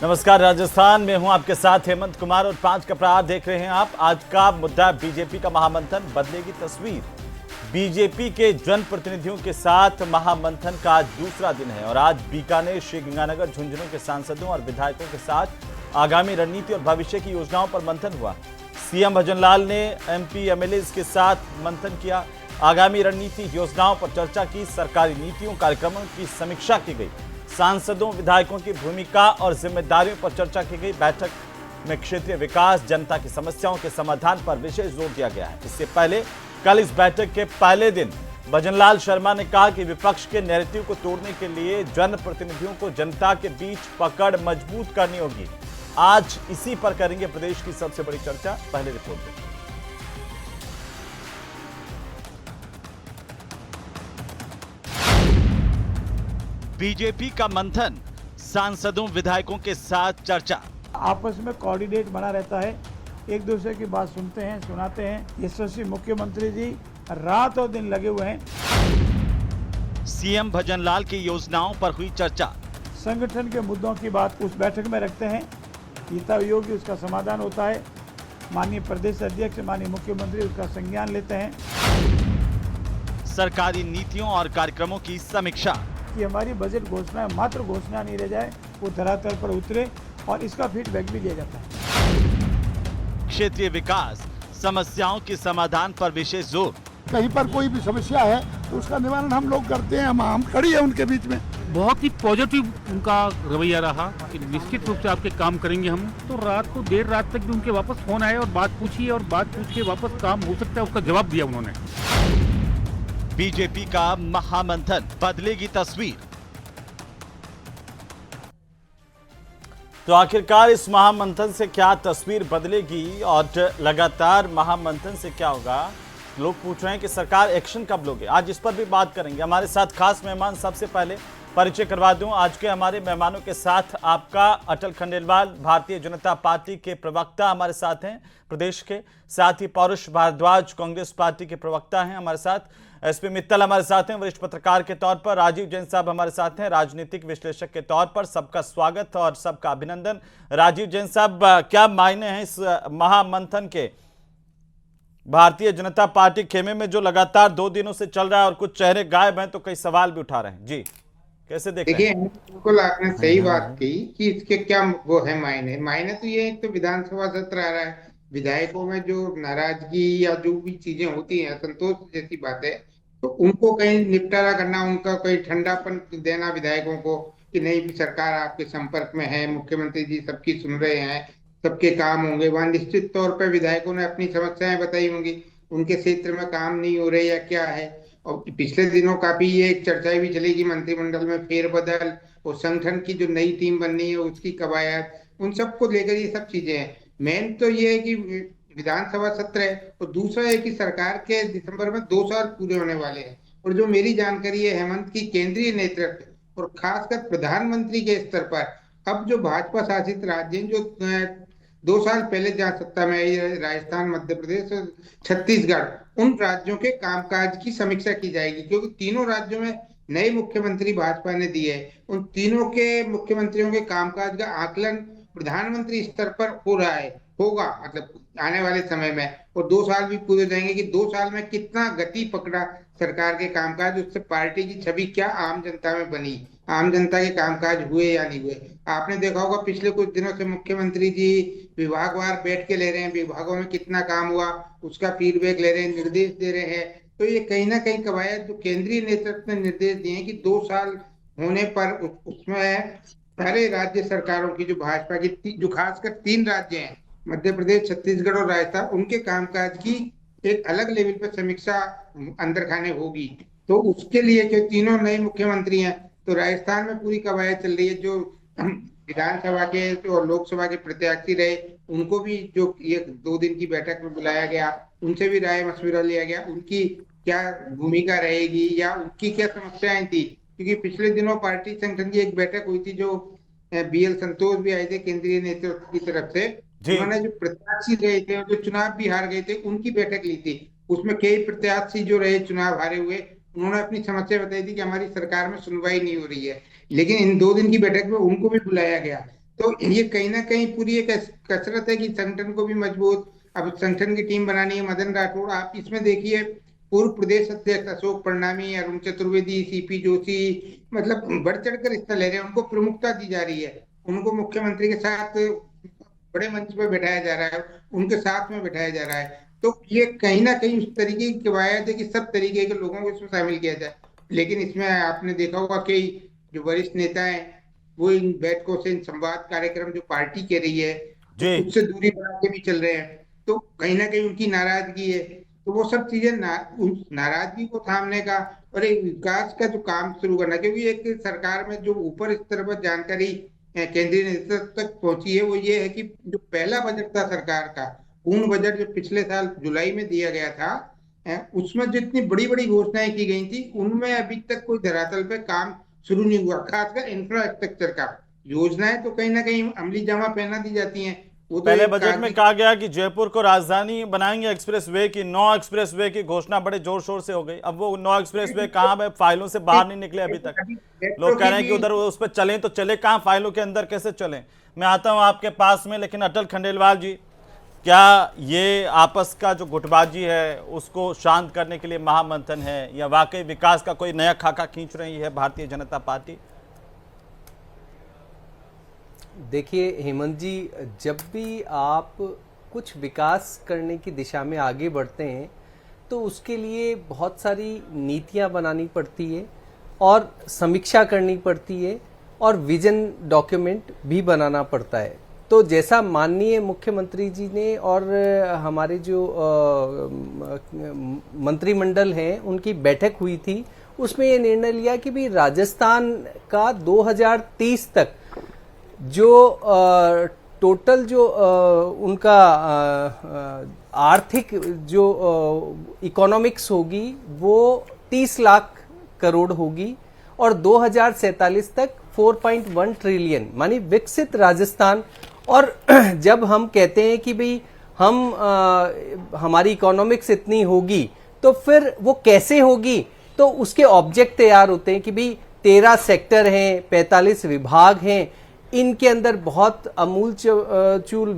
नमस्कार, राजस्थान में हूं आपके साथ हेमंत कुमार और 5 का प्रहार देख रहे हैं आप। आज का मुद्दा बीजेपी का महामंथन, बदलेगी तस्वीर। बीजेपी के जनप्रतिनिधियों के साथ महामंथन का आज दूसरा दिन है और आज बीकानेर, श्रीगंगानगर, झुंझुनू के सांसदों और विधायकों के साथ आगामी रणनीति और भविष्य की योजनाओं पर मंथन हुआ। सीएम भजनलाल ने एमपी एमएलए के साथ मंथन किया। आगामी रणनीति योजनाओं पर चर्चा की, सरकारी नीतियों कार्यक्रमों की समीक्षा की गई। सांसदों विधायकों की भूमिका और जिम्मेदारियों पर चर्चा की गई। बैठक में क्षेत्रीय विकास, जनता की समस्याओं के समाधान पर विशेष जोर दिया गया है। इससे पहले कल इस बैठक के पहले दिन भजनलाल शर्मा ने कहा कि विपक्ष के नैरेटिव को तोड़ने के लिए जनप्रतिनिधियों को जनता के बीच पकड़ मजबूत करनी होगी। आज इसी पर करेंगे प्रदेश की सबसे बड़ी चर्चा। पहले रिपोर्ट देखिए। बीजेपी का मंथन, सांसदों विधायकों के साथ चर्चा। आपस में कोऑर्डिनेट बना रहता है, एक दूसरे की बात सुनते हैं, सुनाते हैं। यशस्वी मुख्यमंत्री जी रात और दिन लगे हुए हैं। सीएम भजनलाल की योजनाओं पर हुई चर्चा। संगठन के मुद्दों की बात उस बैठक में रखते हैं, गीता योगी उसका समाधान होता है। माननीय प्रदेश अध्यक्ष, माननीय मुख्यमंत्री उसका संज्ञान लेते हैं। सरकारी नीतियों और कार्यक्रमों की समीक्षा कि हमारी बजट घोषणा मात्र घोषणा नहीं रह जाए, वो धरातल पर उतरे और इसका फीडबैक भी लिया जाता है। क्षेत्रीय विकास, समस्याओं के समाधान पर विशेष जोर। कहीं पर कोई भी समस्या है तो उसका निवारण हम लोग करते हैं, हम खड़ी है उनके बीच में। बहुत ही पॉजिटिव उनका रवैया रहा कि निश्चित रूप से आपके काम करेंगे हम। तो रात को देर रात तक भी उनके वापस फोन आए और बात पूछी और बात पूछ के वापस काम हो सकता है उसका जवाब दिया उन्होंने। बीजेपी का महामंथन, बदलेगी तस्वीर। तो आखिरकार इस महामंथन से क्या तस्वीर बदलेगी और लगातार महामंथन से क्या होगा? लोग पूछ रहे हैं कि सरकार एक्शन कब लोगे। आज इस पर भी बात करेंगे। हमारे साथ खास मेहमान, सबसे पहले परिचय करवा दूं आज के हमारे मेहमानों के साथ। आपका अटल खंडेलवाल, भारतीय जनता पार्टी के प्रवक्ता हमारे साथ हैं प्रदेश के। साथ ही पौरुष भारद्वाज, कांग्रेस पार्टी के प्रवक्ता हैं हमारे साथ। एसपी मित्तल हमारे साथ हैं, वरिष्ठ पत्रकार के तौर पर। राजीव जैन साहब हमारे साथ हैं, राजनीतिक विश्लेषक के तौर पर। सबका स्वागत और सबका अभिनंदन। राजीव जैन साहब, क्या मायने हैं इस महामंथन के? भारतीय जनता पार्टी खेमे में जो लगातार 2 दिनों से चल रहा है और कुछ चेहरे गायब हैं, तो कई सवाल भी उठा रहे हैं। जी, कैसे देख रहे हैं? देखिए, बिल्कुल आपने सही बात की कि इसके क्या वो है मायने तो ये एक तो विधानसभा सत्र आ रहा है, विधायकों में जो नाराजगी या जो भी चीजें होती हैं, असंतोष जैसी बातें, तो उनको कहीं निपटारा करना, उनका कहीं ठंडापन देना विधायकों को कि नहीं भी सरकार आपके संपर्क में है, मुख्यमंत्री जी सबकी सुन रहे हैं, सबके काम होंगे। वहां निश्चित तौर पर विधायकों ने अपनी समस्याएं बताई होंगी, उनके क्षेत्र में काम नहीं हो रहे या क्या है। और पिछले दिनों काफी ये एक चर्चा भी चली कि मंत्रिमंडल में फेरबदल और संगठन की जो नई टीम बननी है उसकी कवायद, उन सबको लेकर ये सब चीजें हैं। मेन तो ये है कि विधानसभा सत्र है और दूसरा है कि सरकार के दिसंबर में 2 साल पूरे होने वाले हैं। और जो मेरी जानकारी है हेमंत की, केंद्रीय नेतृत्व और खासकर प्रधानमंत्री के स्तर पर अब जो भाजपा शासित राज्य हैं, जो 2 साल पहले जहाँ सत्ता में आई, राजस्थान, मध्य प्रदेश और छत्तीसगढ़, उन राज्यों के कामकाज की समीक्षा की जाएगी, क्योंकि तीनों राज्यों में नए मुख्यमंत्री भाजपा ने दिए हैं। उन तीनों के मुख्यमंत्रियों के कामकाज का आकलन प्रधानमंत्री स्तर पर हो रहा है, होगा मतलब आने वाले समय में। और 2 साल भी पूरे जाएंगे कि 2 साल में कितना गति पकड़ा सरकार के कामकाज, उससे पार्टी की छवि क्या आम जनता में बनी, आम जनता के कामकाज हुए या नहीं हुए। आपने देखा होगा पिछले कुछ दिनों से मुख्यमंत्री जी विभागवार बैठ के ले रहे हैं, विभागों में कितना काम हुआ उसका फीडबैक ले रहे हैं, निर्देश दे रहे हैं। तो ये कहीं ना कहीं कवायद जो केंद्रीय नेतृत्व ने निर्देश दिए हैं कि 2 साल होने पर उसमें सारे राज्य सरकारों की, जो भाजपा की, जो खासकर 3 राज्य हैं, मध्य प्रदेश, छत्तीसगढ़ और राजस्थान, उनके कामकाज की एक अलग लेवल पर समीक्षा अंदर खाने होगी। तो उसके लिए जो तीनों नए मुख्यमंत्री हैं, तो राजस्थान में पूरी कवायद चल रही है। जो विधानसभा के और लोकसभा के प्रत्याशी रहे, उनको भी जो ये 2 दिन की बैठक में बुलाया गया, उनसे भी राय मशविरा लिया गया, उनकी क्या भूमिका रहेगी या उनकी क्या समस्याएं थी। क्योंकि पिछले दिनों पार्टी संगठन की एक बैठक हुई थी, जो BL संतोष भी आए थे केंद्रीय नेतृत्व की तरफ से। उन्होंने जो प्रत्याशी रहे थे, जो चुनाव भी हार गए थे, उनकी बैठक ली थी। उसमें कई प्रत्याशी जो रहे चुनाव हारे हुए, उन्होंने अपनी समस्या बताई थी कि हमारी सरकार में सुनवाई नहीं हो रही है। लेकिन इन 2 दिन की बैठक में उनको भी बुलाया गया। तो ये कहीं ना कहीं पूरी एक कसरत है कि संगठन को भी मजबूत, अब संगठन की टीम बनानी है। मदन राठौड़, आप इसमें देखिए पूर्व प्रदेश अध्यक्ष अशोक परनामी, अरुण चतुर्वेदी, सीपी जोशी, मतलब बढ़ चढ़कर हिस्सा ले रहे हैं, उनको प्रमुखता दी जा रही है, उनको मुख्यमंत्री के साथ बड़े मंच पे बैठाया जा रहा है, उनके साथ में बैठाया जा रहा है। तो ये कहीं ना कहीं उस तरीके की कवायद है कि सब तरीके के लोगों को इसमें शामिल किया जाए। लेकिन इसमें आपने देखा होगा कि जो वरिष्ठ नेता हैं वो इन बैठकों से, इन संवाद कार्यक्रम जो पार्टी के रही है, जी उससे दूरी बना के भी चल रहे हैं। तो कहीं ना कहीं उनकी नाराजगी है। तो वो सब चीजें उस नाराजगी को थामने का और एक विकास का जो काम शुरू करना, क्योंकि एक सरकार में जो ऊपर स्तर पर जानकारी केंद्रीय नेतृत्व तक पहुंची है, वो ये है कि जो पहला बजट था सरकार का, पूर्ण बजट जो पिछले साल जुलाई में दिया गया था, उसमें जितनी बड़ी बड़ी घोषणाएं की गई थी, उनमें अभी तक कोई धरातल पे काम शुरू नहीं हुआ। खासकर इंफ्रास्ट्रक्चर का योजनाएं तो कहीं ना कहीं अमली जामा पहना दी जाती हैं। वो तो पहले एक बजट में कहा गया कि जयपुर को राजधानी बनाएंगे एक्सप्रेसवे की, 9 एक्सप्रेसवे की घोषणा बड़े जोर शोर से हो गई। अब वो 9 एक्सप्रेसवे कहाँ है? फाइलों से बाहर नहीं निकले अभी तक। लोग कह रहे हैं कि उधर उस पर चलें तो चले कहाँ, फाइलों के अंदर कैसे चलें। मैं आता हूं आपके पास में, लेकिन अटल खंडेलवाल जी, क्या ये आपस का जो गुटबाजी है उसको शांत करने के लिए महामंथन है, या वाकई विकास का कोई नया खाका खींच रही है भारतीय जनता पार्टी? देखिए हेमंत जी, जब भी आप कुछ विकास करने की दिशा में आगे बढ़ते हैं तो उसके लिए बहुत सारी नीतियां बनानी पड़ती है और समीक्षा करनी पड़ती है और विजन डॉक्यूमेंट भी बनाना पड़ता है। तो जैसा माननीय मुख्यमंत्री जी ने और हमारे जो मंत्रिमंडल हैं उनकी बैठक हुई थी, उसमें ये निर्णय लिया कि भी राजस्थान का 2030 तक जो टोटल जो उनका आर्थिक जो इकोनॉमिक्स होगी वो 30 लाख करोड़ होगी और 2047 तक 4.1 ट्रिलियन, मानी विकसित राजस्थान। और जब हम कहते हैं कि भाई हमारी इकोनॉमिक्स इतनी होगी तो फिर वो कैसे होगी, तो उसके ऑब्जेक्ट तैयार होते हैं कि भाई 13 सेक्टर हैं, 45 विभाग हैं, इनके अंदर बहुत अमूल चूल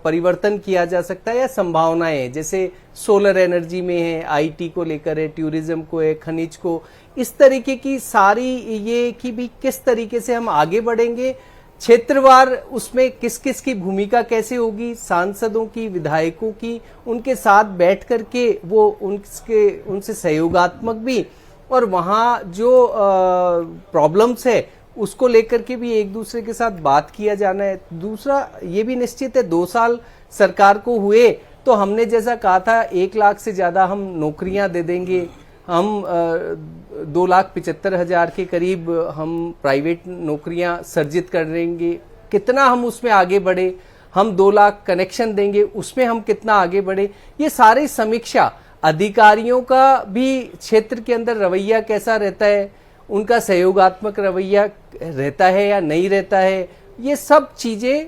परिवर्तन किया जा सकता है या संभावनाएं हैं। जैसे सोलर एनर्जी में है, आईटी को लेकर है, टूरिज्म को है, खनिज को, इस तरीके की सारी ये कि भी किस तरीके से हम आगे बढ़ेंगे, क्षेत्रवार उसमें किस किस की भूमिका कैसे होगी, सांसदों की, विधायकों की, उनके साथ बैठ करके वो उनसे सहयोगात्मक भी, और वहाँ जो प्रॉब्लम्स है उसको लेकर के भी एक दूसरे के साथ बात किया जाना है। दूसरा ये भी निश्चित है, 2 साल सरकार को हुए तो हमने जैसा कहा था 1 लाख से ज्यादा हम नौकरियां दे देंगे, हम 2,75,000 के करीब हम प्राइवेट नौकरियां सर्जित कर देंगे। कितना हम उसमें आगे बढ़े, हम 2 लाख कनेक्शन देंगे, उसमें हम कितना आगे बढ़े, ये सारी समीक्षा, अधिकारियों का भी क्षेत्र के अंदर रवैया कैसा रहता है, उनका सहयोगात्मक रवैया रहता है या नहीं रहता है, ये सब चीजें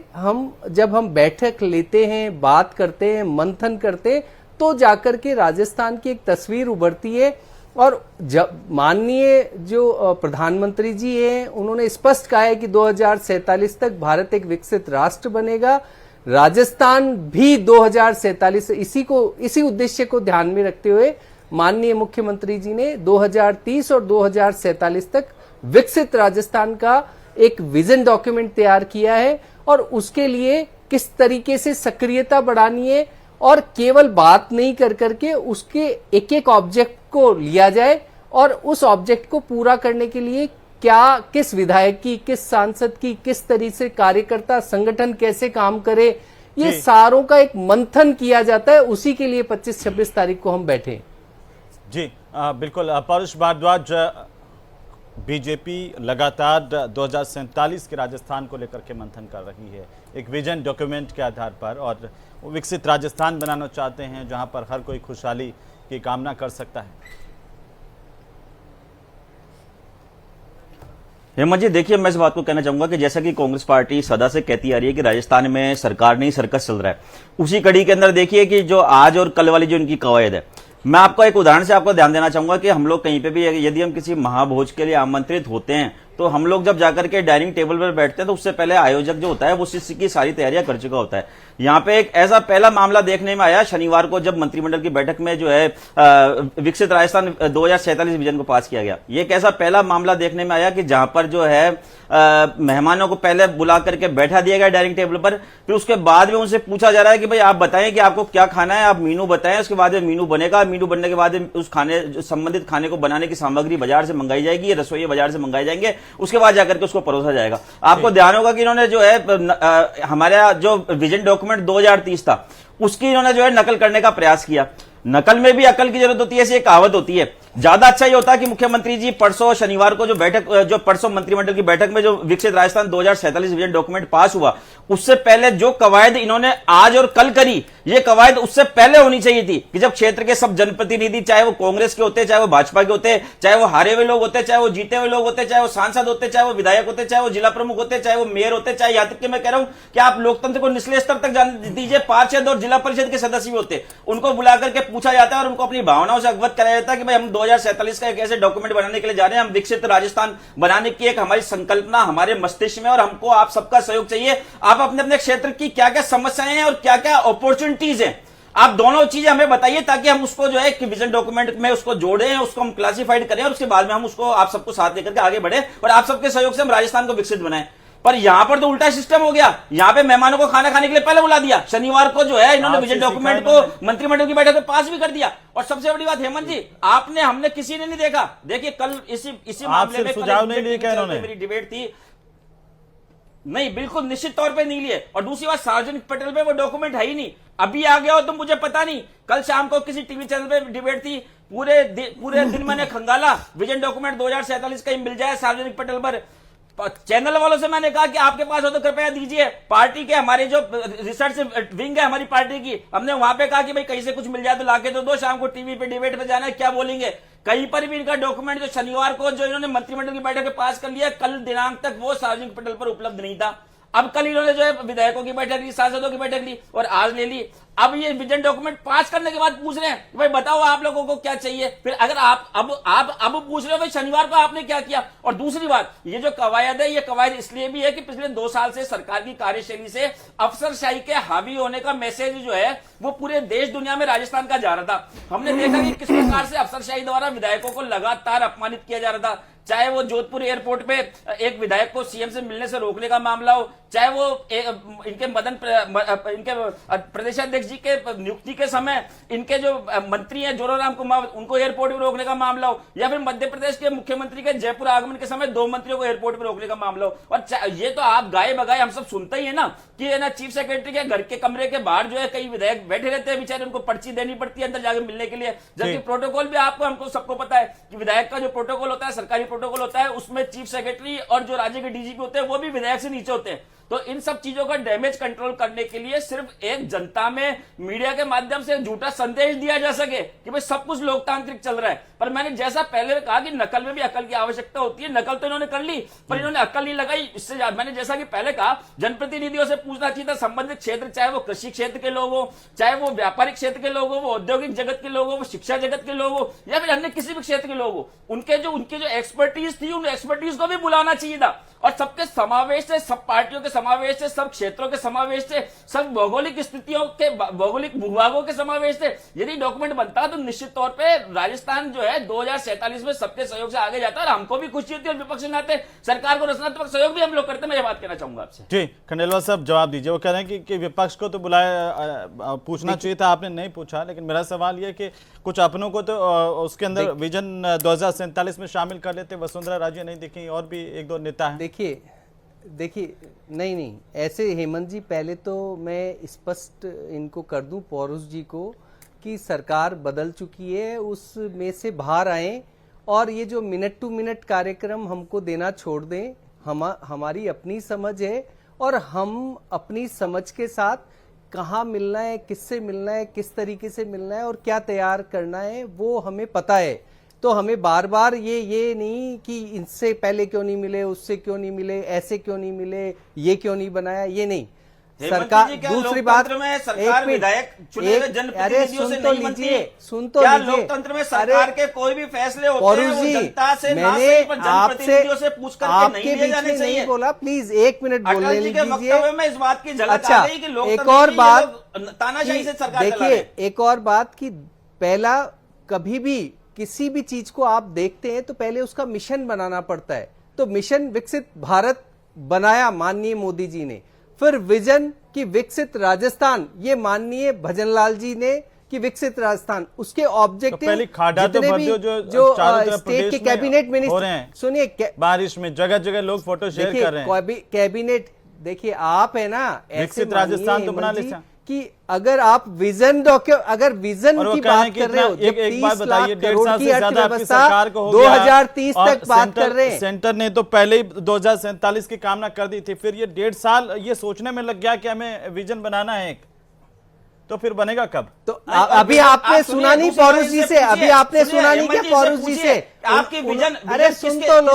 जब हम बैठक लेते हैं, बात करते हैं, मंथन करते हैं, तो जाकर के राजस्थान की एक तस्वीर उभरती है। और जब माननीय जो प्रधानमंत्री जी हैं उन्होंने स्पष्ट कहा है कि 2047 तक भारत एक विकसित राष्ट्र बनेगा, राजस्थान भी 2047 इसी उद्देश्य को ध्यान में रखते हुए माननीय मुख्यमंत्री जी ने 2030 और 2047 तक विकसित राजस्थान का एक विजन डॉक्यूमेंट तैयार किया है। और उसके लिए किस तरीके से सक्रियता बढ़ानी है और केवल बात नहीं कर करके उसके एक एक ऑब्जेक्ट को लिया जाए और उस ऑब्जेक्ट को पूरा करने के लिए किस विधायक की, किस सांसद की, किस तरीके से कार्यकर्ता संगठन कैसे काम करे, ये सारों का एक मंथन किया जाता है। उसी के लिए 25-26 तारीख को हम बैठे। जी बिल्कुल। परुष भारद्वाज, बीजेपी लगातार 2047 के राजस्थान को लेकर के मंथन कर रही है एक विजन डॉक्यूमेंट के आधार पर, और विकसित राजस्थान बनाना चाहते हैं जहां पर हर कोई खुशहाली की कामना कर सकता है। हेमंत जी, देखिए मैं इस बात को कहना चाहूंगा कि जैसा कि कांग्रेस पार्टी सदा से कहती आ रही है कि राजस्थान में सरकार नहीं सर्कस चल रहा है, उसी कड़ी के अंदर देखिए कि जो आज और कल वाली जो इनकी कवायद है, मैं आपको एक उदाहरण से आपको ध्यान देना चाहूंगा कि हम लोग कहीं पे भी यदि हम किसी महाभोज के लिए आमंत्रित होते हैं तो हम लोग जब जाकर के डाइनिंग टेबल पर बैठते हैं तो उससे पहले आयोजक जो होता है वो इसकी सारी तैयारियां कर चुका होता है। यहाँ पे एक ऐसा पहला मामला देखने में आया शनिवार को, जब मंत्रिमंडल की बैठक में जो है विकसित राजस्थान 2047 विजन को पास किया गया। ये एक ऐसा पहला मामला देखने में आया कि जहां पर जो है मेहमानों को पहले बुला करके बैठा दिया गया डाइनिंग टेबल पर, फिर उसके बाद में उनसे पूछा जा रहा है कि भाई आप बताएं कि आपको क्या खाना है, आप मीनू बताएं। उसके बाद में मीनू बनेगा, मीनू बनने के बाद उस खाने संबंधित खाने को बनाने की सामग्री बाजार से मंगाई जाएगी, रसोई बाजार से मंगाए जाएंगे, उसके बाद जाकर के उसको परोसा जाएगा। आपको ध्यान होगा कि इन्होंने जो है हमारा जो विजन डॉक्यूमेंट 2030 था उसकी इन्होंने जो है नकल करने का प्रयास किया। नकल में भी अकल की जरूरत होती है, ऐसी एक कहावत होती है। ज्यादा अच्छा ये होता है कि मुख्यमंत्री जी परसों शनिवार को जो परसों मंत्रिमंडल की बैठक में जो विकसित राजस्थान 2047 विजन डॉक्यूमेंट पास हुआ, उससे पहले जो कवायद इन्होंने आज और कल करी, ये कवायद उससे पहले होनी चाहिए थी कि जब क्षेत्र के सब जनप्रतिनिधि, चाहे वो कांग्रेस के होते, चाहे वो भाजपा के होते, चाहे वो हारे हुए लोग होते, चाहे वो जीते हुए लोग होते, चाहे वो सांसद होते, चाहे वो विधायक होते, चाहे वो जिला प्रमुख होते, चाहे वो मेयर होते, चाहे यहाँ तक कि मैं कह रहा हूं कि आप लोकतंत्र को निचले स्तर तक जान दीजिए, पार्षद और जिला परिषद के सदस्य भी होते, उनको बुला करके पूछा जाता है और उनको अपनी भावनाओं से अवगत कराया जाता है कि भाई हम 2047 का एक ऐसे डॉक्यूमेंट बनाने के लिए जा रहे हैं, हम विकसित राजस्थान बनाने की एक हमारी संकल्पना हमारे मस्तिष्क में, और हमको आप सबका सहयोग चाहिए। आप अपने अपने क्षेत्र की क्या क्या समस्याएं हैं और क्या क्या अपॉर्चुनिटीज हैं, आप दोनों चीजें हमें बताइए ताकि हम उसको जो है कि विजन डॉक्यूमेंट में उसको जोड़ें, उसको हम क्लासिफाइड करें और उसके बाद में हम उसको आप सबको साथ लेकर के आगे बढ़े और आप सबके सहयोग से हम राजस्थान को विकसित बनाएं। पर यहां पर तो उल्टा सिस्टम हो गया, यहां पे मेहमानों को खाना खाने के लिए पहले बुला दिया। शनिवार को जो है इन्होंने विजन डॉक्यूमेंट को मंत्रिमंडल की बैठक में पास भी कर दिया। और सबसे बड़ी बात हेमंत जी, आपने हमने किसी ने नहीं देखा। देखिए कल इसी मामले में सुझाव नहीं लिए क्या इन्होंने? मेरी डिबेट थी, नहीं बिल्कुल निश्चित तौर पे नहीं लिए। और दूसरी बात, सार्वजनिक पटल पे वो डॉक्यूमेंट है ही नहीं, अभी आ गया हो तो मुझे पता नहीं। कल शाम को किसी टीवी चैनल पे डिबेट थी, पूरे दिन मैंने खंगाला विजन डॉक्यूमेंट 2047 कहीं मिल जाए सार्वजनिक पटल पर। चैनल वालों से मैंने कहा कि आपके पास हो तो कृपया दीजिए। पार्टी के हमारे जो रिसर्च विंग है हमारी पार्टी की, हमने वहां पे कहा कि भाई कहीं से कुछ मिल जाए तो लाके तो दो, शाम को टीवी पे डिबेट पे जाना है, क्या बोलेंगे। कहीं पर भी इनका डॉक्यूमेंट जो शनिवार को जो इन्होंने मंत्रिमंडल की बैठक में पास कर लिया, कल दिनांक तक वो सार्वजनिक पटल पर उपलब्ध नहीं था। अब कल इन्होंने जो है विधायकों की बैठक ली, सांसदों की बैठक ली और आज ले ली। अब ये विजन डॉक्यूमेंट पास करने के बाद पूछ रहे हैं भाई बताओ आप लोगों को क्या चाहिए। फिर अगर आप अब पूछ रहे हो भाई शनिवार को आपने क्या किया। और दूसरी बात, ये जो कवायद है, ये कवायद इसलिए भी है कि पिछले 2 साल से सरकार की कार्यशैली से अफसरशाही के हावी होने का मैसेज जो है वो पूरे देश दुनिया में राजस्थान का जा रहा था। हमने देखा कि किस प्रकार से अफसरशाही द्वारा विधायकों को लगातार अपमानित किया जा रहा था, चाहे वो जोधपुर एयरपोर्ट पे एक विधायक को सीएम से मिलने से रोकने का मामला हो, चाहे वो इनके प्रदेशाध्यक्ष जी के नियुक्ति के समय इनके जो मंत्री हैं जोराराम कुमार, उनको एयरपोर्ट पर रोकने का मामला हो, या फिर मध्य प्रदेश के मुख्यमंत्री के जयपुर आगमन के समय 2 मंत्रियों को एयरपोर्ट पर रोकने का मामला हो। और ये तो आप गाये बगाए हम सब सुनते ही है ना कि है ना, चीफ सेक्रेटरी के घर के कमरे के बाहर जो है कई विधायक बैठे रहते हैं, बेचारे उनको पर्ची देनी पड़ती है अंदर जाकर मिलने के लिए। जबकि प्रोटोकॉल भी हमको सबको पता है कि विधायक का जो प्रोटोकॉल होता है, सरकारी प्रोटोकॉल होता है, उसमें चीफ सेक्रेटरी और जो राज्य के डीजीपी होते हैं वो भी विधायक से नीचे होते हैं। तो इन सब चीजों का डैमेज कंट्रोल करने के लिए सिर्फ एक जनता में मीडिया के माध्यम से झूठा संदेश दिया जा सके कि भाई सब कुछ लोकतांत्रिक चल रहा है। पर मैंने जैसा पहले कहा कि नकल में भी अकल की आवश्यकता होती है, नकल तो इन्होंने कर ली पर इन्होंने अकल नहीं लगाई। इससे मैंने जैसा कि पहले कहा, जनप्रतिनिधियों से पूछना चाहिए था संबंधित क्षेत्र, चाहे वो कृषि क्षेत्र के लोग हो, चाहे वो व्यापारिक क्षेत्र के लोग हो, वो औद्योगिक जगत के लोग हो, वो शिक्षा जगत के लोग हो, या फिर अन्य किसी भी क्षेत्र के लोग हो, उनकी जो एक्सपर्टीज थी उन एक्सपर्टीज को भी बुलाना चाहिए था। और सबके समावेश से, सब पार्टियों के समावेश से, सब क्षेत्रों के समावेश से, सब भौगोलिक स्थितियों के, भौगोलिक भूभागों के समावेश से यदि डॉक्यूमेंट बनता तो निश्चित तौर पे राजस्थान जो है 2047 में सबके सहयोग से आगे जाता है और हमको भी खुशी होती है। और विपक्ष के नाते सरकार को रचनात्मक सहयोग भी हम लोग करते हैं। मैं ये बात कहना चाहूंगा आपसे। जी खंडेलवाल साहब जवाब दीजिए। वो कह रहे हैं कि विपक्ष को तो बुलाया, पूछना चाहिए था, आपने नहीं पूछा। लेकिन मेरा सवाल ये कि कुछ अपनों को तो उसके अंदर विजन 2047 में शामिल कर लेते। वसुंधरा राजे नहीं दिखी, और भी 1-2 नेता हैं। देखिए नहीं ऐसे हेमंत जी, पहले तो मैं स्पष्ट इनको कर दूं पौरुष जी को कि सरकार बदल चुकी है, उसमें से बाहर आए और ये जो मिनट टू मिनट कार्यक्रम हमको देना छोड़ दें। हमारी अपनी समझ है और हम अपनी समझ के साथ कहाँ मिलना है, किससे मिलना है, किस तरीके से मिलना है और क्या तैयार करना है वो हमें पता है। तो हमें बार बार ये नहीं कि इनसे पहले क्यों नहीं मिले, उससे क्यों नहीं मिले, ऐसे क्यों नहीं मिले, ये क्यों नहीं बनाया, ये नहीं। सरकार, जी, क्या दूसरी बात, लोकतंत्र में सरकार विधायक चुने हुए जनप्रतिनिधियों से नहीं बनती? सुन तो क्या लीजिए। लोकतंत्र में सरकार के कोई भी फैसले होते हैं पौरुष वो जी, जनता से ना मैंने सही पर आपसे जनप्रतिनिधियों से पूछ करके आपके नहीं लिए बीच जाने में चाहिए? नहीं बोला, प्लीज 1 मिनट बोलने अटल जी के दीजिए। वक्तव्य में इस बात की झलक अच्छा, आ गई कि लोकतंत्र एक और की बात, ये लोग तानाशाही से सरकार चला रहे देखिए हैं। एक और बात कि पहला, कभी भी किसी भी चीज को आप देखते हैं तो पहले उसका मिशन बनाना पड़ता है। तो मिशन विकसित भारत बनाया माननीय मोदी जी ने, फिर विजन की विकसित राजस्थान, ये माननीय भजनलाल जी ने कि विकसित राजस्थान, उसके ऑब्जेक्टिव पहले खाड़ा तो जितने भर भी दो जो चारों तरफ स्टेट के प्रदेश में कैबिनेट हो रहे मिनिस्टर, हैं। सुनिए, बारिश में जगह जगह लोग फोटो शेयर कर रहे हैं। कैबिनेट, देखिए आप है ना, ऐसे विकसित मानिए राजस्थान तो बना हेमंत जी लेते हैं। कि अगर आप विजन अगर विजन और वो की कह रहे बात हैं कि कर रहे हो, इतना- जब एक बात 30 बताइए, लाख 1.5 करोड़ साल की से ज्यादा आपकी अर्थव्यवस्था सरकार को हो गया 2030 और तक बात कर रहे हैं। सेंटर ने तो पहले ही 2047 की कामना कर दी थी, फिर ये 1.5 साल ये सोचने में लग गया कि हमें विजन बनाना है एक, तो फिर बनेगा कब? तो अभी आपने सुना नहीं पौरुष जी से, अभी आपने सुना नहीं क्या पौरुष जी से? आपकी विजन, अरे सुन तो लो,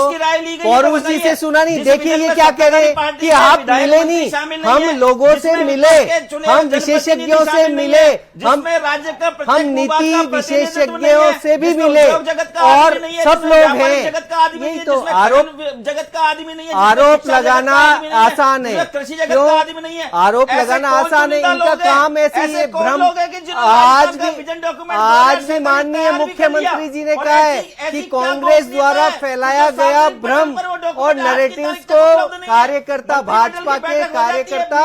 पौरुष जी से सुना नहीं। देखिए ये क्या कह रहे हैं कि आप मिले नहीं, हम लोगों से मिले, हम विशेषज्ञों से मिले, हम नीति विशेषज्ञों से भी मिले और सब लोग हैं। यही तो जगत का आदमी नहीं है, आरोप लगाना आसान है, क्यों आरोप लगाना आसान है? इनका काम ऐसे ही है, भ्रम। आज भी माननीय मुख्यमंत्री जी ने कहा है कि कांग्रेस द्वारा फैलाया गया भ्रम और नैरेटिव्स को कार्यकर्ता, भाजपा के कार्यकर्ता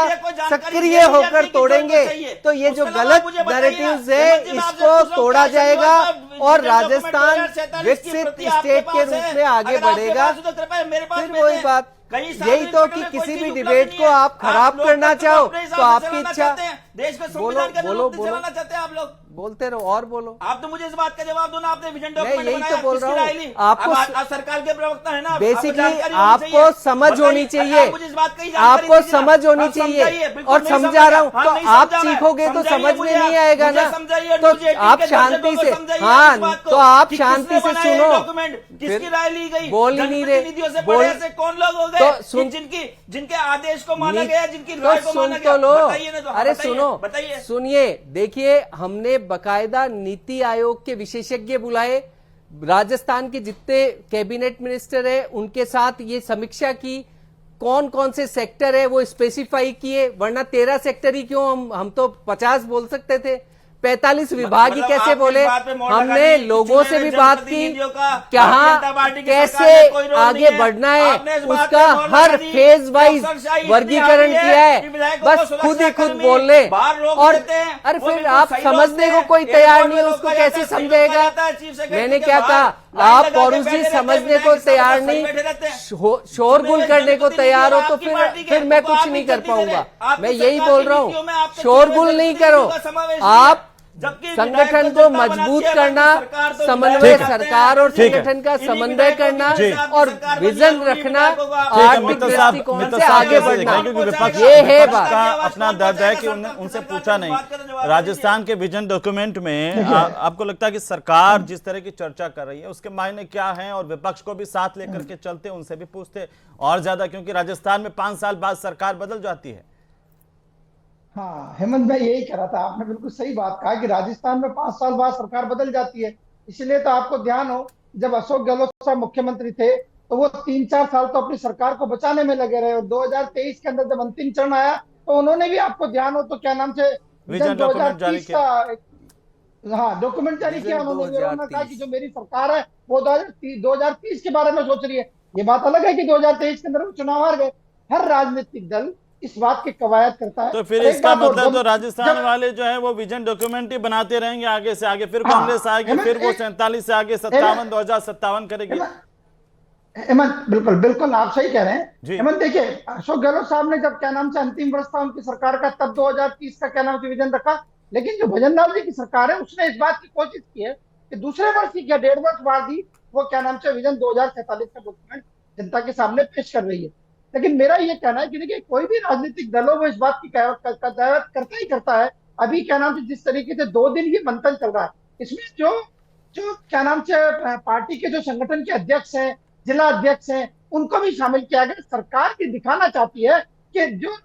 सक्रिय होकर तोड़ेंगे। तो ये जो गलत नैरेटिव्स है इसको तोड़ा जाएगा और राजस्थान विकसित स्टेट के रूप में आगे बढ़ेगा। फिर वही बात, यही तो कि किसी भी डिबेट को आप खराब करना चाहो तो आपकी इच्छा। देश को बोलो, संविधान के बोलो, अनुरूप बोलो। चलाना चाहते हैं आप लोग। बोलते रहो और बोलो। आप तो मुझे इस बात का जवाब दो ना, आपने विजन मैं डॉक्यूमेंट यही बनाया, तो बोल किसकी रहा राय हूँ। ली? आपको आप सरकार के प्रवक्ता है ना, बेसिकली आपको समझ होनी चाहिए, आपको समझ होनी चाहिए और समझा रहा हूँ। तो आप सीखोगे तो समझ में नहीं आएगा ना, तो आप शांति से, हाँ तो आप शांति से सुनो। किसकी राय ली गई? बोल ही नहीं रहे, बोल ऐसे कौन लोग हो गए तो सुन, जिनके आदेश को माना गया, जिनकी तो राय को सुन माना तो गया? लो। बताइए ना, तो अरे बताइए, सुनो, बताइए। सुनिए, देखिए हमने बकायदा नीति आयोग के विशेषज्ञ बुलाए, राजस्थान के जितने कैबिनेट मिनिस्टर है उनके साथ ये समीक्षा की, कौन कौन से सेक्टर है वो स्पेसिफाई किए, वरना 13 सेक्टर ही क्यों, हम तो 50 बोल सकते थे, 45 विभाग ही कैसे बोले। हमने लोगों से भी बात की, कहाँ कैसे आगे बढ़ना है उसका हर फेज वाइज वर्गीकरण किया है, बस खुद ही खुद बोल ले। और अरे फिर आप समझने को कोई तैयार नहीं है, उसको कैसे समझेगा? मैंने क्या कहा, आप पौरुष जी समझने को तैयार नहीं, शोरगुल करने को तैयार हो तो फिर मैं कुछ नहीं कर पाऊंगा। मैं यही बोल रहा हूँ, शोरगुल नहीं करो, आप संगठन को मजबूत करना, समन्वय सरकार और संगठन का समन्वय करना और विजन रखना, आर्थिक दृष्टिकोण से आगे बढ़ना, ये है बात। अपना दर्द है कि उनसे पूछा नहीं। राजस्थान के विजन डॉक्यूमेंट में आपको लगता है कि सरकार जिस तरह की चर्चा कर रही है उसके मायने क्या हैं, और विपक्ष को भी साथ लेकर के चलते, उनसे भी पूछते और ज्यादा, क्योंकि राजस्थान में 5 साल बाद सरकार बदल जाती है। हाँ हेमंत, मैं यही कह रहा था, आपने बिल्कुल सही बात कहा कि राजस्थान में 5 साल बाद सरकार बदल जाती है। इसलिए तो आपको ध्यान हो, जब अशोक गहलोत साहब मुख्यमंत्री थे तो वो 3-4 साल तो अपनी सरकार को बचाने में लगे रहे, और 2023 के अंदर जब अंतिम चरण आया तो उन्होंने भी, आपको ध्यान हो तो क्या नाम से विजन 2030 का हाँ डॉक्यूमेंट जारी किया उन्होंने। उन्होंने कहा कि जो मेरी सरकार है वो 2030 के बारे में सोच रही है। ये बात अलग है कि 2023 के अंदर वो चुनाव हार गए। हर राजनीतिक दल इस बात की कवायद करता है। तो फिर इसका मतलब तो राजस्थान वाले जो है वो विजन डॉक्यूमेंट ही बनाते रहेंगे आगे से आगे, फिर कांग्रेस आएगी, फिर वो 47 से आगे 2057 करेगी। हेमंत बिल्कुल बिल्कुल आप सही कह रहे हैं। हेमंत देखिए, अशोक गहलोत साहब ने जब क्या नाम से अंतिम वर्ष था उनकी सरकार का, तब 2030 का क्या नाम से विजन रखा, लेकिन जो भजनलाल जी की सरकार है उसने इस बात की कोशिश की है कि दूसरे वर्ष की क्या 1.5 वर्ष बाद ही वो क्या नाम से विजन 2047 का डॉक्यूमेंट जनता के सामने पेश कर रही है। लेकिन मेरा ये कहना है कि देखिए, कोई भी राजनीतिक दल हो वो इस बात की कवायद करता ही करता है। अभी क्या नाम से जिस तरीके से 2 दिन ये मंथन चल रहा है, इसमें जो क्या नाम से पार्टी के जो संगठन के अध्यक्ष हैं, जिला अध्यक्ष हैं, उनको भी शामिल किया गया। सरकार की दिखाना चाहती है कि जो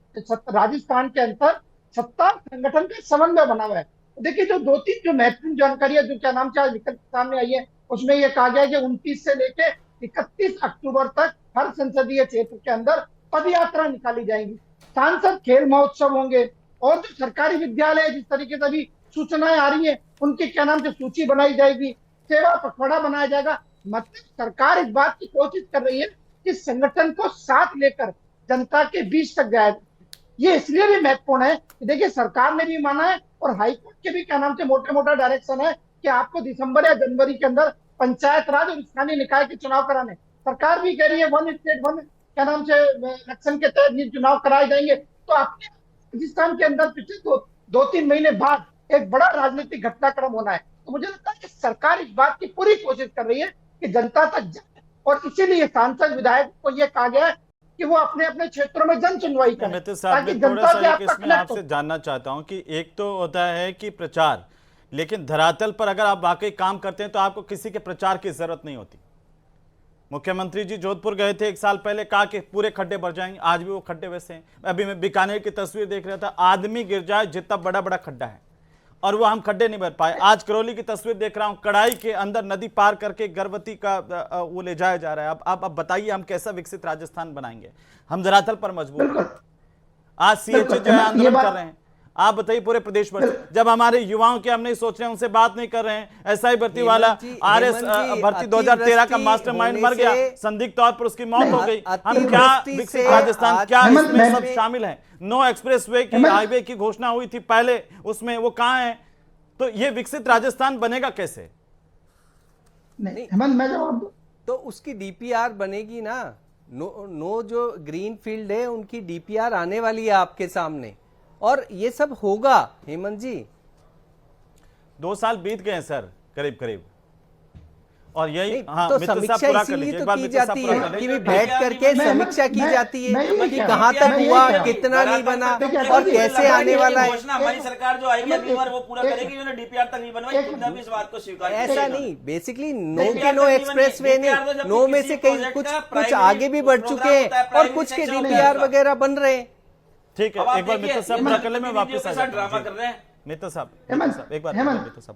राजस्थान के अंदर सत्ता संगठन का समन्वय बना हुआ है। देखिए जो 2-3 जो महत्वपूर्ण जानकारी है जो क्या नाम से आज निकल सामने आई है, उसमें यह कहा गया है कि 29 से लेके 31 अक्टूबर तक हर संसदीय क्षेत्र के अंदर पद यात्रा निकाली जाएगी, सांसद खेल महोत्सव होंगे, और जो सरकारी विद्यालय जिस तरीके से अभी सूचनाएं आ रही है उनकी क्या नाम से सूची बनाई जाएगी, सेवा पखवाड़ा बनाया जाएगा। मतलब सरकार इस बात की कोशिश कर रही है कि संगठन को साथ लेकर जनता के बीच तक जाए। ये इसलिए भी महत्वपूर्ण है कि देखिए सरकार ने भी माना है और हाईकोर्ट के भी क्या नाम से मोटा डायरेक्शन है कि आपको दिसंबर या जनवरी के अंदर पंचायत राज और स्थानीय निकाय के चुनाव कराने। सरकार भी कह रही है 1 स्टेट 1 क्या नाम से इलेक्शन के तहत ये चुनाव कराए जाएंगे। तो आपने राजस्थान के अंदर पिछले 2-3 महीने बाद एक बड़ा राजनीतिक घटनाक्रम होना है। तो मुझे लगता है कि सरकार इस बात की पूरी कोशिश कर रही है कि जनता तक जाए, और इसीलिए सांसद विधायक को यह कहा गया है कि वो अपने अपने क्षेत्रों में जन सुनवाई करें, ताकि जनता से आपका इसमें आपसे जानना चाहता हूं कि एक तो होता है कि प्रचार, लेकिन धरातल पर अगर आप वाकई काम करते हैं तो आपको किसी के प्रचार की जरूरत नहीं होती। मुख्यमंत्री जी जोधपुर गए थे 1 साल पहले, कहा कि पूरे खड्डे भर जाएंगे, आज भी वो खड्डे वैसे हैं। अभी मैं बीकानेर की तस्वीर देख रहा था, आदमी गिर जाए जितना बड़ा बड़ा खड्डा है और वो हम खड्डे नहीं भर पाए। आज करौली की तस्वीर देख रहा हूं, कड़ाई के अंदर नदी पार करके गर्भवती का वो ले जाया जा रहा है। अब बताइए हम कैसा विकसित राजस्थान बनाएंगे? हम धरातल पर मजबूर हैं। आज सीएचए जो है आंदोलन कर रहे हैं, आप बताइए पूरे प्रदेश भर से। जब हमारे युवाओं के हम नहीं सोच रहे हैं, उनसे बात नहीं कर रहे हैं, एसआई भर्ती वाला आरएस भर्ती 2013 का मास्टरमाइंड मर गया, संदिग्ध तौर पर उसकी मौत हो गई। हम क्या विकसित राजस्थान, क्या इसमें सब शामिल है? नो एक्सप्रेसवे की हाईवे की घोषणा हुई थी पहले, उसमें वो कहां है? तो ये विकसित राजस्थान बनेगा कैसे? नहीं हेमंत मैं जवाब दूं तो उसकी डीपीआर बनेगी ना। नो जो ग्रीन फील्ड है उनकी डीपीआर आने वाली है आपके सामने, और ये सब होगा हेमंत जी। 2 साल बीत गए हैं सर करीब करीब, और यही हाँ, तो समीक्षा इसीलिए तो की जाती है कि भी बैठ करके समीक्षा की जाती है कि कहां तक हुआ, कितना नहीं बना और कैसे आने वाला है। हमारी सरकार जो आएगी अगली बार वो पूरा करेगी, उन्होंने डीपीआर तक नहीं बनवाई, खुद भी इस बात को स्वीकार किया। ऐसा नहीं, बेसिकली नो के नो एक्सप्रेस वे नहीं, नो में से कई कुछ आगे भी बढ़ चुके हैं और कुछ के डीपीआर वगैरह बन रहे हैं। ठीक है, एक बार मित्र साहब नकल में वापस आ जाए। ड्रामा कर रहे हैं मित्र साहब, एक बार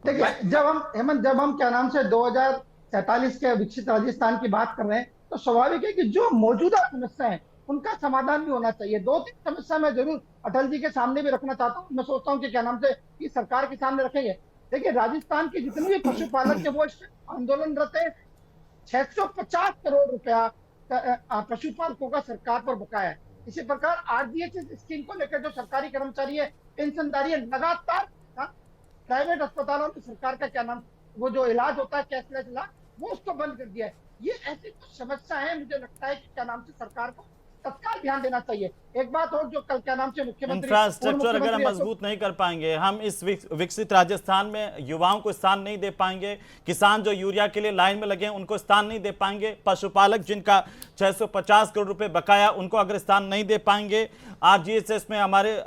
देखिए जब हम क्या नाम से 2047 के विकसित राजस्थान की बात कर रहे हैं, तो स्वाभाविक है कि जो मौजूदा समस्या है उनका समाधान भी होना चाहिए। 2-3 समस्या मैं जरूर अटल जी के सामने भी रखना चाहता हूँ। मैं सोचता हूँ कि क्या नाम से कि सरकार के सामने रखेंगे। देखिए राजस्थान के जितने भी पशुपालक के वो आंदोलनरत है, 650 करोड़ रुपया पशुपालकों का सरकार पर बकाया है। इसी प्रकार आरजीएचएस स्कीम को लेकर जो सरकारी कर्मचारी है, पेंशनधारी है, लगातार प्राइवेट अस्पतालों में सरकार का क्या नाम वो जो इलाज होता है कैशलेस इलाज, वो उसको बंद कर दिया है। ये ऐसी कुछ समस्या है, मुझे लगता है कि क्या नाम से सरकार को तत्काल ध्यान देना चाहिए। एक बात और जो कल क्या नाम से मुख्यमंत्री इंफ्रास्ट्रक्चर अगर हम मजबूत नहीं कर पाएंगे, हम इस विकसित राजस्थान में युवाओं को स्थान नहीं दे पाएंगे, किसान जो यूरिया के लिए लाइन में लगे हैं उनको स्थान नहीं दे पाएंगे, पशुपालक जिनका 650 करोड़ रुपए बकाया उनको अगर स्थान नहीं दे पाएंगे, आरजीएचएस में हमारे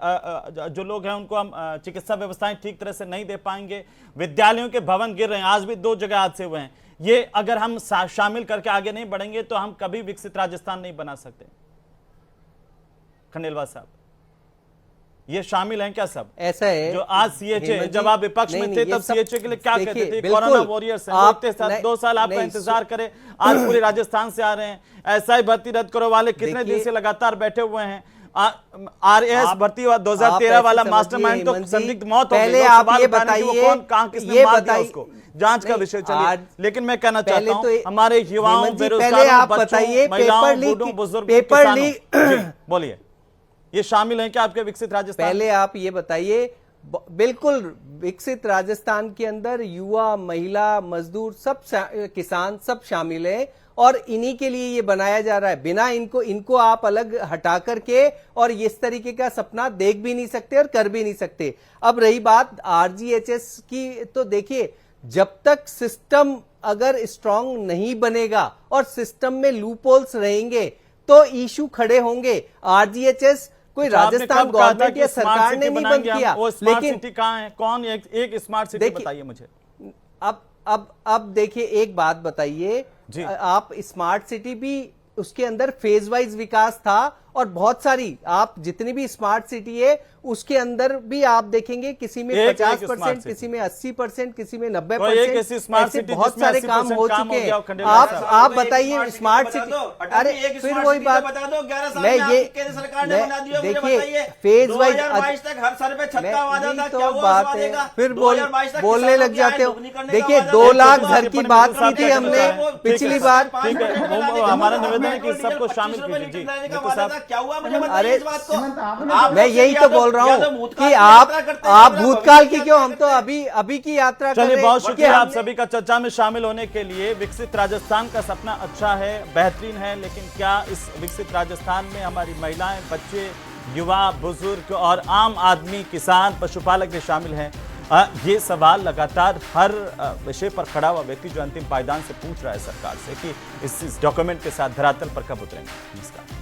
जो लोग हैं उनको हम चिकित्सा व्यवस्थाएं ठीक तरह से नहीं दे पाएंगे, विद्यालयों के भवन गिर रहे हैं, आज भी 2 जगह हादसे हुए हैं। ये अगर हम शामिल करके आगे नहीं बढ़ेंगे तो हम कभी विकसित राजस्थान नहीं बना सकते। खंडेलवाल साहब, ये शामिल हैं क्या सब? ऐसा है जो आज सीएचए, जब आप विपक्ष में थे तब सीएचए के लिए क्या कहते थे? कोरोना वॉरियर्स हैं, 2 साल आपका इंतजार करें, आज पूरे राजस्थान से आ रहे हैं। एसआई भर्ती रद्द करो वाले कितने दिन से लगातार बैठे हुए हैं। आरएस भर्ती 2013 वाला मास्टरमाइंड तो संदिग्ध मौत हो गई। पहले आप ये बताइए, कौन कहां किसने मार दिया उसको, जांच का विषय चलिए। लेकिन मैं कहना चाहता हूं हमारे युवाओं, बेरोजगारों, बच्चों, महिलाओं, बूढ़ों, बुजुर्ग, किसानों, बोलिए ये शामिल हैं क्या आपके विकसित राजस्थान? पहले आप ये बताइए, बिल्कुल विकसित राजस्थान के अंदर युवा, महिला, मजदूर, सब किसान सब शामिल हैं और इन्हीं के लिए ये बनाया जा रहा है। बिना इनको आप अलग हटा करके और इस तरीके का सपना देख भी नहीं सकते और कर भी नहीं सकते। अब रही बात आरजीएचएस की, तो देखिए जब तक सिस्टम अगर स्ट्रांग नहीं बनेगा और सिस्टम में लूपहोल्स रहेंगे तो इशू खड़े होंगे। आरजीएचएस कोई राजस्थान गवर्नमेंट या सरकार ने नहीं बंद किया, लेकिन सिटी कहां है? कौन एक स्मार्ट सिटी बताइए मुझे। अब देखिए एक बात बताइए, आप स्मार्ट सिटी भी उसके अंदर फेज वाइज विकास था और बहुत सारी आप जितनी भी स्मार्ट सिटी है उसके अंदर भी आप देखेंगे किसी में 50%, किसी में 80%, किसी में 90%, ऐसे बहुत सारे काम हो चुके हैं। आप बताइए स्मार्ट सिटी, अरे फिर वही बात, मैं ये देखिए फेज वाइज तो बात है, फिर बोलने लग जाते हो। देखिए 2 लाख घर की बात की थी हमने पिछली बार। हमारा निवेदन है कि सबको शामिल कीजिए। क्या हुआ मुझे अरे इस बात को? मैं यही तो बोल रहा हूँ कि आप भूतकाल की क्यों, हम तो अभी की यात्रा कर रहे हैं। बहुत शुक्रिया आप सभी का चर्चा में शामिल होने के लिए। विकसित राजस्थान का सपना अच्छा है, बेहतरीन है, लेकिन क्या इस विकसित राजस्थान में हमारी महिलाएं, बच्चे, युवा, बुजुर्ग और आम आदमी, किसान, पशुपालक भी शामिल हैं? ये सवाल लगातार हर विषय पर खड़ा हुआ व्यक्ति जो अंतिम पायदान से पूछ रहा है सरकार से कि इस डॉक्यूमेंट के साथ धरातल पर कब उतरेंगे। नमस्कार।